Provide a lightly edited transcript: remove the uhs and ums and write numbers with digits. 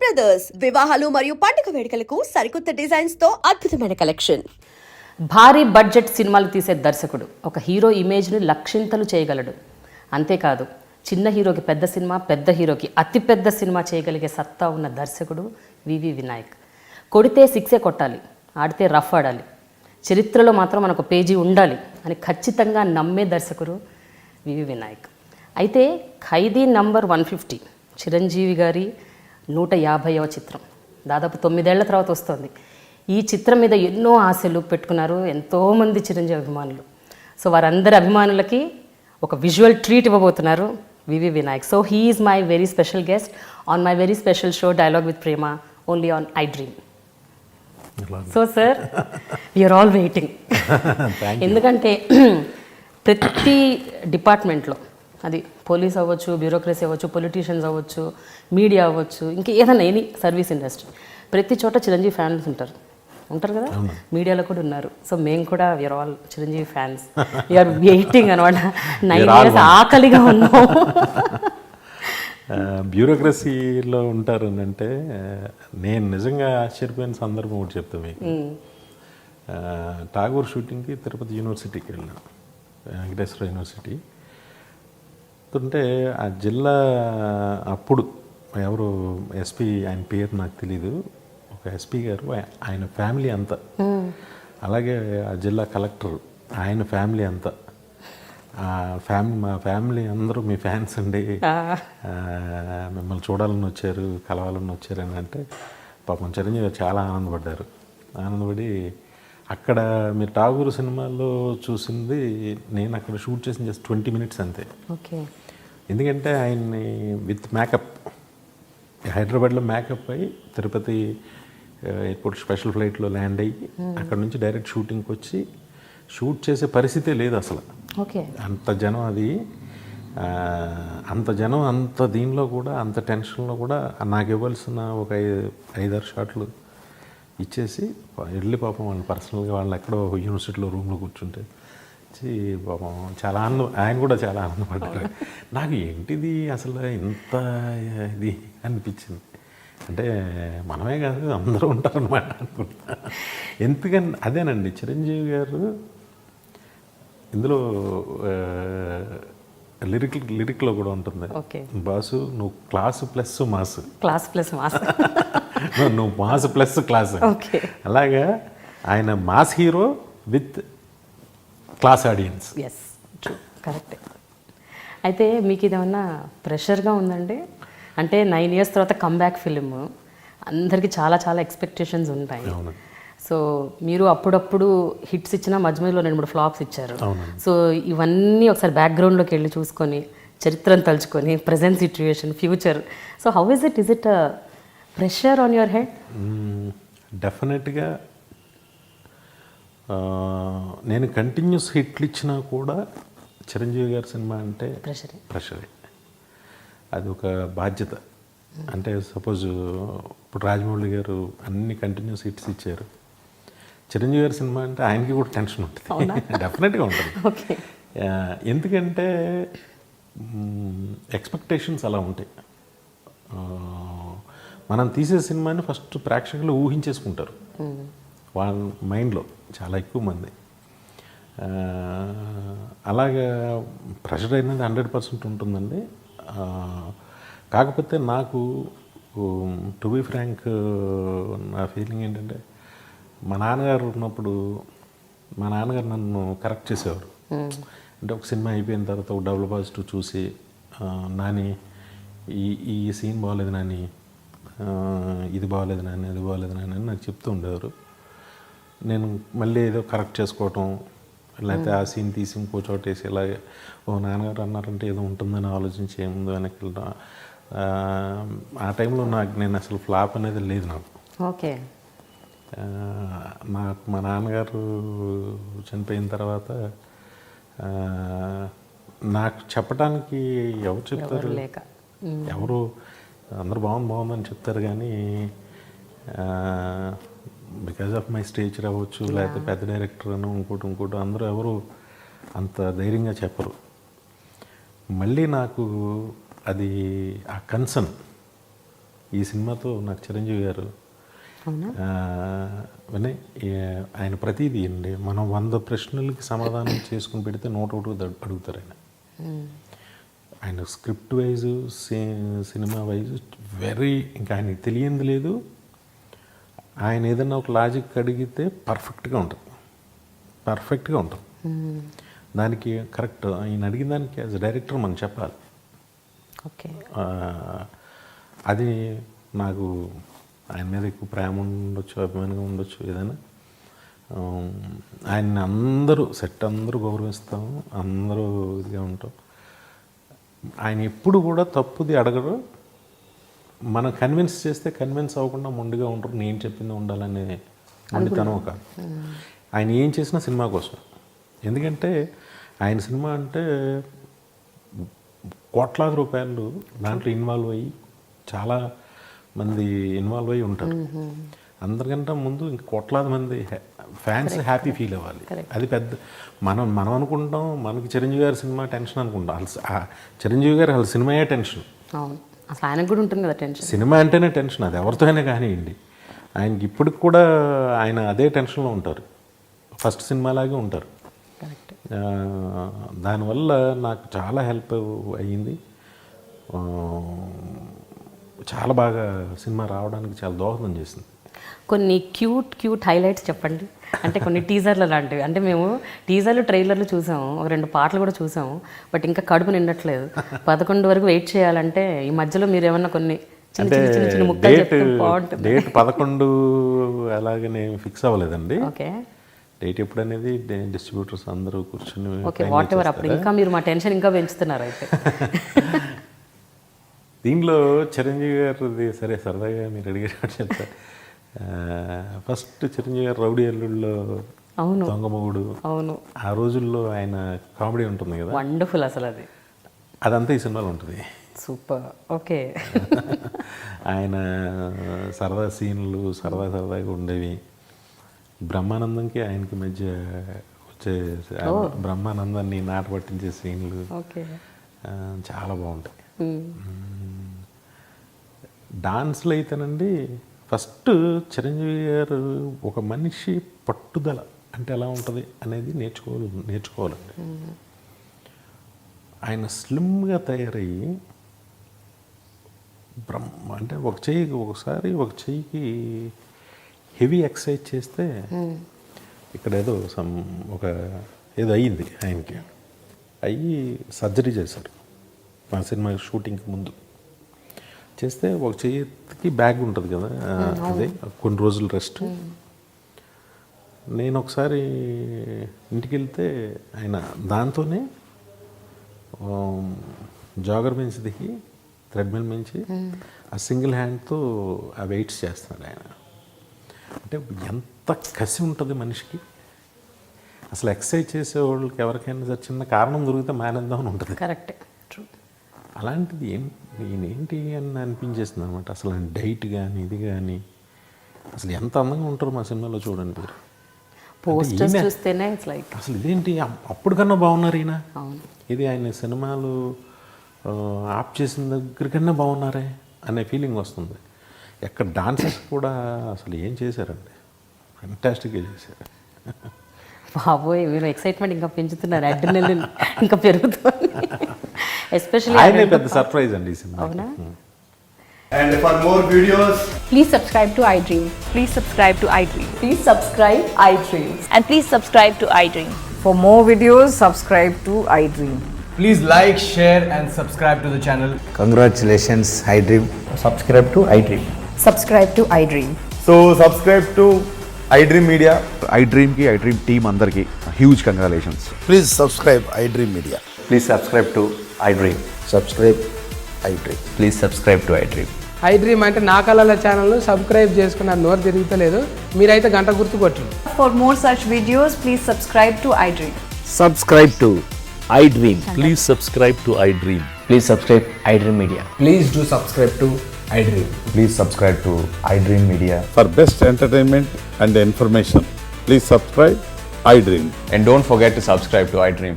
Brothers వివాహాలు మరియు పండుగ వేడుకలకు సరికొత్త డిజైన్స్ తో అద్భుతమైన కలెక్షన్. భారీ బడ్జెట్ సినిమాలు తీసే దర్శకుడు ఒక హీరో ఇమేజ్ని లక్షింతలు చేయగలడు. అంతేకాదు చిన్న హీరోకి పెద్ద సినిమా, పెద్ద హీరోకి అతిపెద్ద సినిమా చేయగలిగే సత్తా ఉన్న దర్శకుడు వివి వినాయక్. కొడితే సిక్సే కొట్టాలి, ఆడితే రఫ్ ఆడాలి, చరిత్రలో మాత్రం మనకు పేజీ ఉండాలి అని ఖచ్చితంగా నమ్మే దర్శకుడు వివి వినాయక్. అయితే ఖైదీ నంబర్ 150 చిరంజీవి గారి 150వ చిత్రం దాదాపు 9 ఏళ్ల తర్వాత వస్తుంది. ఈ చిత్రం మీద ఎన్నో ఆశలు పెట్టుకున్నారు ఎంతోమంది చిరంజీవి అభిమానులు. సో వారందరి అభిమానులకి ఒక విజువల్ ట్రీట్ ఇవ్వబోతున్నారు VV Vinayak. So he is my very special guest on my very special show dialogue with Prema only on iDream. So sir we are all waiting. ఎందుకంటే ప్రతి డిపార్ట్మెంట్లో, అది పోలీస్ అవ్వచ్చు, బ్యూరోక్రసీ అవ్వచ్చు, పొలిటీషియన్స్ అవ్వచ్చు, మీడియా అవ్వచ్చు, ఇంకా ఏదైనా ఎనీ సర్వీస్ ఇండస్ట్రీ, ప్రతి చోట చిరంజీవి ఫ్యాన్స్ ఉంటారు కదా, మీడియాలో కూడా ఉన్నారు. సో మేము కూడా we are all Chiranjeevi fans, we are waiting అనమాట. 9 years ఆకలిగా ఉన్నాం. బ్యూరోక్రసీలో ఉంటారు అంటే నేను నిజంగా ఆశ్చర్యపోయిన సందర్భం ఒకటి చెప్తా మీకు. ఠాగూర్ షూటింగ్కి తిరుపతి యూనివర్సిటీకి వెళ్ళాను, వెంకటేశ్వర యూనివర్సిటీ. అంటే ఆ జిల్లా అప్పుడు ఎవరు ఎస్పీ, ఆయన పేరు నాకు తెలీదు, ఒక ఎస్పీ గారు, ఆయన ఫ్యామిలీ అంతా, అలాగే ఆ జిల్లా కలెక్టర్ ఆయన ఫ్యామిలీ అంతా, మా ఫ్యామిలీ అందరూ మీ ఫ్యాన్స్ అండి, మిమ్మల్ని చూడాలని వచ్చారు, కలవాలని వచ్చారు అని అంటే పాపం చిరంజీవి చాలా ఆనందపడి అక్కడ మీరు ఠాగూర్ సినిమాలో చూసింది నేను అక్కడ షూట్ చేసిన జస్ట్ 20 minutes అంతే. ఓకే. ఎందుకంటే ఆయన్ని విత్ మేకప్ హైదరాబాద్లో మేకప్ అయ్యి తిరుపతి ఎయిర్పోర్ట్ స్పెషల్ ఫ్లైట్లో ల్యాండ్ అయ్యి అక్కడ నుంచి డైరెక్ట్ షూటింగ్కి వచ్చి షూట్ చేసే పరిస్థితే లేదు అసలు. ఓకే. అంత జనం, అది అంత జనం, అంత దీనిలో కూడా, అంత టెన్షన్లో కూడా నాకు ఇవ్వాల్సిన ఒక 5-6 షాట్లు ఇచ్చేసి వెళ్ళి పాపం వాళ్ళు పర్సనల్గా వాళ్ళు ఎక్కడో యూనివర్సిటీలో రూమ్లో కూర్చుంటే పాపం చాలా ఆయన కూడా చాలా ఆనందపడ్డారు. నాకు ఏంటిది అసలు ఇంత ఇది అనిపించింది. అంటే మనమే కాదు అందరూ ఉంటారనమాట అనుకుంటా. ఎందుకని అదేనండి, చిరంజీవి గారు ఇందులో లిరిక్లో కూడా ఉంటుంది, బాసు నువ్వు క్లాసు ప్లస్ మాస్, నువ్వు మాస్ ప్లస్ క్లాస్. అలాగా ఆయన mass hero with class audience. Yes, true, correct. అయితే మీకు ఇదేమన్నా ప్రెషర్గా ఉందండి? అంటే 9 years తర్వాత కమ్బ్యాక్ ఫిలిం, అందరికీ చాలా చాలా ఎక్స్పెక్టేషన్స్ ఉంటాయి. సో మీరు అప్పుడప్పుడు హిట్స్ ఇచ్చినా మధ్య మధ్యలో 2-3 ఫ్లాప్స్ ఇచ్చారు. సో ఇవన్నీ ఒకసారి బ్యాక్గ్రౌండ్లోకి వెళ్ళి చూసుకొని, చరిత్రను తలుచుకొని, present situation, future, so how is it pressure on your head? డెఫినెట్గా నేను కంటిన్యూస్ హిట్లు ఇచ్చినా కూడా చిరంజీవి గారి సినిమా అంటే ప్రెషరే. అది ఒక బాధ్యత. అంటే సపోజ్ ఇప్పుడు రాజమౌళి గారు అన్ని కంటిన్యూస్ హిట్స్ ఇచ్చారు, చిరంజీవి గారి సినిమా అంటే ఆయనకి కూడా టెన్షన్ ఉంటుంది, డెఫినెట్గా ఉంటుంది. ఎందుకంటే ఎక్స్పెక్టేషన్స్ అలా ఉంటాయి. మనం తీసే సినిమాని ఫస్ట్ ప్రేక్షకులు ఊహించేసుకుంటారు వాళ్ళ మైండ్లో, చాలా ఎక్కువ మంది. అలాగా ప్రెషర్ అనేది 100% ఉంటుందండి. కాకపోతే నాకు టు బీ ఫ్రాంక్ నా ఫీలింగ్ ఏంటంటే, మా నాన్నగారు ఉన్నప్పుడు మా నాన్నగారు నన్ను కరెక్ట్ చేసేవారు. అంటే ఒక సినిమా అయిపోయిన తర్వాత ఒక డబుల్ పాజిటివ్ చూసి, నాని ఈ సీన్ బాగోలేదు నాని, ఇది బాగోలేదు నాని, అది బాగోలేదు నాని అని నాకు చెప్తూ ఉండేవారు. నేను మళ్ళీ ఏదో కరెక్ట్ చేసుకోవటం, లేకపోతే ఆ సీన్ తీసి ఇంకో చోట వేసి ఇలాగే ఓ నాన్నగారు అన్నారంటే ఏదో ఉంటుందని ఆలోచించి ఏముందో వెనక్కి వెళ్ళడం. ఆ టైంలో నేను అసలు ఫ్లాప్ అనేది లేదు నాకు. ఓకే. నాకు మా నాన్నగారు చనిపోయిన తర్వాత నాకు చెప్పడానికి ఎవరు చెప్తారు? ఎవరు అందరూ బాగుందని చెప్తారు, కానీ బికాజ్ ఆఫ్ మై స్టేచర్ అవ్వచ్చు, లేకపోతే పెద్ద డైరెక్టర్ అని ఇంకోటి అందరూ ఎవరు అంత ధైర్యంగా చెప్పరు. మళ్ళీ నాకు అది ఆ కన్సర్న్ ఈ సినిమాతో నాకు చిరంజీవి గారు అవునా? వినయ్, ఆయన ప్రతిదీ అండి, మనం 100 ప్రశ్నలకి సమాధానం చేసుకుని పెడితే 101 అడుగుతారు ఆయన. ఆయన స్క్రిప్ట్ వైజ్, సినిమా వైజ్ ఇంకా ఆయనకి తెలియంది లేదు. ఆయన ఏదన్నా ఒక లాజిక్ అడిగితే పర్ఫెక్ట్గా ఉంటుంది. దానికి కరెక్ట్ ఆయన అడిగిన దానికి యాజ్ డైరెక్టర్ మనం చెప్పాలి. ఓకే. అది నాకు ఆయన మీద ఎక్కువ ప్రేమ ఉండొచ్చు, అభిమానంగా ఉండొచ్చు, ఏదైనా. ఆయన్ని అందరూ సెట్ అందరూ గౌరవిస్తాము, అందరూ ఇదిగా ఉంటాం. ఆయన ఎప్పుడు కూడా తప్పుది అడగరు. మనం కన్విన్స్ చేస్తే కన్విన్స్ అవ్వకుండా మొండిగా ఉంటారు. నేను చెప్పింది ఉండాలనే మొండితనం కాదు. ఆయన ఏం చేసినా సినిమా కోసం. ఎందుకంటే ఆయన సినిమా అంటే కోట్లాది రూపాయలు దాంట్లో ఇన్వాల్వ్ అయ్యి చాలా మంది ఇన్వాల్వ్ అయ్యి ఉంటారు. అందరికంటే ముందు ఇంక కోట్లాది మంది ఫ్యాన్స్ హ్యాపీ ఫీల్ అవ్వాలి. అది పెద్ద మనం అనుకుంటాం మనకి చిరంజీవి గారి సినిమా టెన్షన్ అనుకుంటాం. చిరంజీవి గారు వాళ్ళ సినిమాయే టెన్షన్. అసలు ఆయనకు కూడా ఉంటుంది కదా టెన్షన్. సినిమా అంటేనే టెన్షన్, అది ఎవరితో అయినా కానివ్వండి. ఆయనకి ఇప్పటికి కూడా ఆయన అదే టెన్షన్లో ఉంటారు, ఫస్ట్ సినిమాలాగే ఉంటారు. దానివల్ల నాకు చాలా హెల్ప్ అయ్యింది. చాలా బాగా సినిమా రావడానికి చాలా దోహదం చేసింది. కొన్ని క్యూట్ హైలైట్స్ చెప్పండి. అంటే కొన్ని టీజర్లు లాంటివి. అంటే మేము టీజర్లు, ట్రైలర్లు చూసాము, ఒక 2 పాటలు కూడా చూసాము. బట్ ఇంకా కడుపు నిండట్లేదు. 11 వరకు వెయిట్ చేయాలంటే ఈ మధ్యలో మీరు ఏమన్నా కొన్ని చిన్న ముక్కలు చెప్తే బాగుంటుంది. డేట్ 11 అలాగనే ఫిక్స్ అవ్వలేదండి. ఓకే. డేట్ ఎప్పుడు అనేది డిస్ట్రిబ్యూటర్స్ అందరూ కూర్చొని ఓకే, వాట్ ఎవర్. అప్పుడు ఇంకా మీరు మా టెన్షన్ ఇంకా పెంచుతున్నారు అయితే. దీనిలో చిరంజీవి గారిది సరే సరదాగా మీరు అడిగేటట్టు చెప్తా. ఫస్ట్ చిరంజీవి గారు రౌడీ అల్లుళ్ళలో దొంగమగుడు, అవును, ఆ రోజుల్లో ఆయన కామెడీ ఉంటుంది కదా, వండర్ఫుల్. అసలు అదంతా ఈ సినిమాలో ఉంటుంది. సూపర్. ఓకే. ఆయన సరదా సీన్లు సరదాగా ఉండేవి. బ్రహ్మానందంకి ఆయనకి మధ్య వచ్చే బ్రహ్మానందాన్ని నాట పట్టించే సీన్లు చాలా బాగుంటాయి. డాన్స్లు అయితేనండి, ఫస్ట్ చిరంజీవి గారు ఒక మనిషి పట్టుదల అంటే ఎలా ఉంటుంది అనేది నేర్చుకోవాలండి. ఆయన స్లిమ్గా తయారయ్యి అంటే ఒకసారి ఒక చెయ్యికి హెవీ ఎక్సర్సైజ్ చేస్తే ఇక్కడ ఏదో ఏదో అయ్యింది ఆయనకి. అయ్యి సర్జరీ చేశారు మా సినిమా షూటింగ్కి ముందు. చేస్తే ఒక చేతికి బ్యాగ్ ఉంటుంది కదా, అదే కొన్ని రోజులు రెస్ట్. నేను ఒకసారి ఇంటికి వెళ్తే ఆయన దాంతోనే జాగర్ మించి దిగి థ్రెడ్మిల్ మించి ఆ సింగిల్ హ్యాండ్తో ఆ వెయిట్స్ చేస్తున్నాడు ఆయన. అంటే ఎంత కసి ఉంటుంది మనిషికి. అసలు ఎక్సర్సైజ్ చేసే వాళ్ళకి ఎవరికైనా సరే చిన్న కారణం దొరికితే మానేద్దామని ఉంటుంది. కరెక్ట్. అలాంటిది ఏంటి అని అనిపించేస్తుంది అనమాట. అసలు డైట్ కానీ ఇది కానీ అసలు ఎంత అందంగా ఉంటారు మా సినిమాలో చూడండి మీరు. పోస్టర్స్ చూస్తేనే ఇట్స్ లైక్ అసలు ఇదేంటి అప్పుడు కన్నా బాగున్నారు ఈయన. ఇది ఆయన సినిమాలు ఆప్ చేసిన దగ్గర కన్నా బాగున్నారే అనే ఫీలింగ్ వస్తుంది. ఎక్కడ డాన్సర్స్ కూడా అసలు ఏం చేశారండి, ఫెంటాస్టిక్గా చేశారు. బాబోయ్, మీరు ఎక్సైట్మెంట్ ఇంకా పెంచుతున్నారు, అడ్రినలిన్ ఇంకా పెరుగుతుంది. ఎస్పెషల్లీ ఆయనే పెద్ద సర్ప్రైజ్ అండి ఈ సినిమా. అవునా? And for more videos, please subscribe to iDream. Please subscribe to iDream. Please subscribe iDream. And please subscribe to iDream. For more videos, subscribe to iDream. please like, share and subscribe to the channel. Congratulations, iDream. Subscribe to iDream. Subscribe to iDream. So subscribe to iDream Media. iDream ki iDream team andarki huge congratulations. Please subscribe iDream Media. Please subscribe to iDream. Subscribe iDream. Please subscribe to iDream. iDream అంటే నా కళల ఛానల్ను subscribe చేసుకున్న నోరు తిరుగుతలేదు, మీరైతే గంట గుర్తు కొట్టండి. For more such videos, please subscribe to iDream. Subscribe to iDream. Please subscribe to iDream. Please subscribe iDream Media. Please do subscribe to iDream. Please subscribe to iDream Media. For best entertainment and information, please subscribe iDream. And don't forget to subscribe to iDream.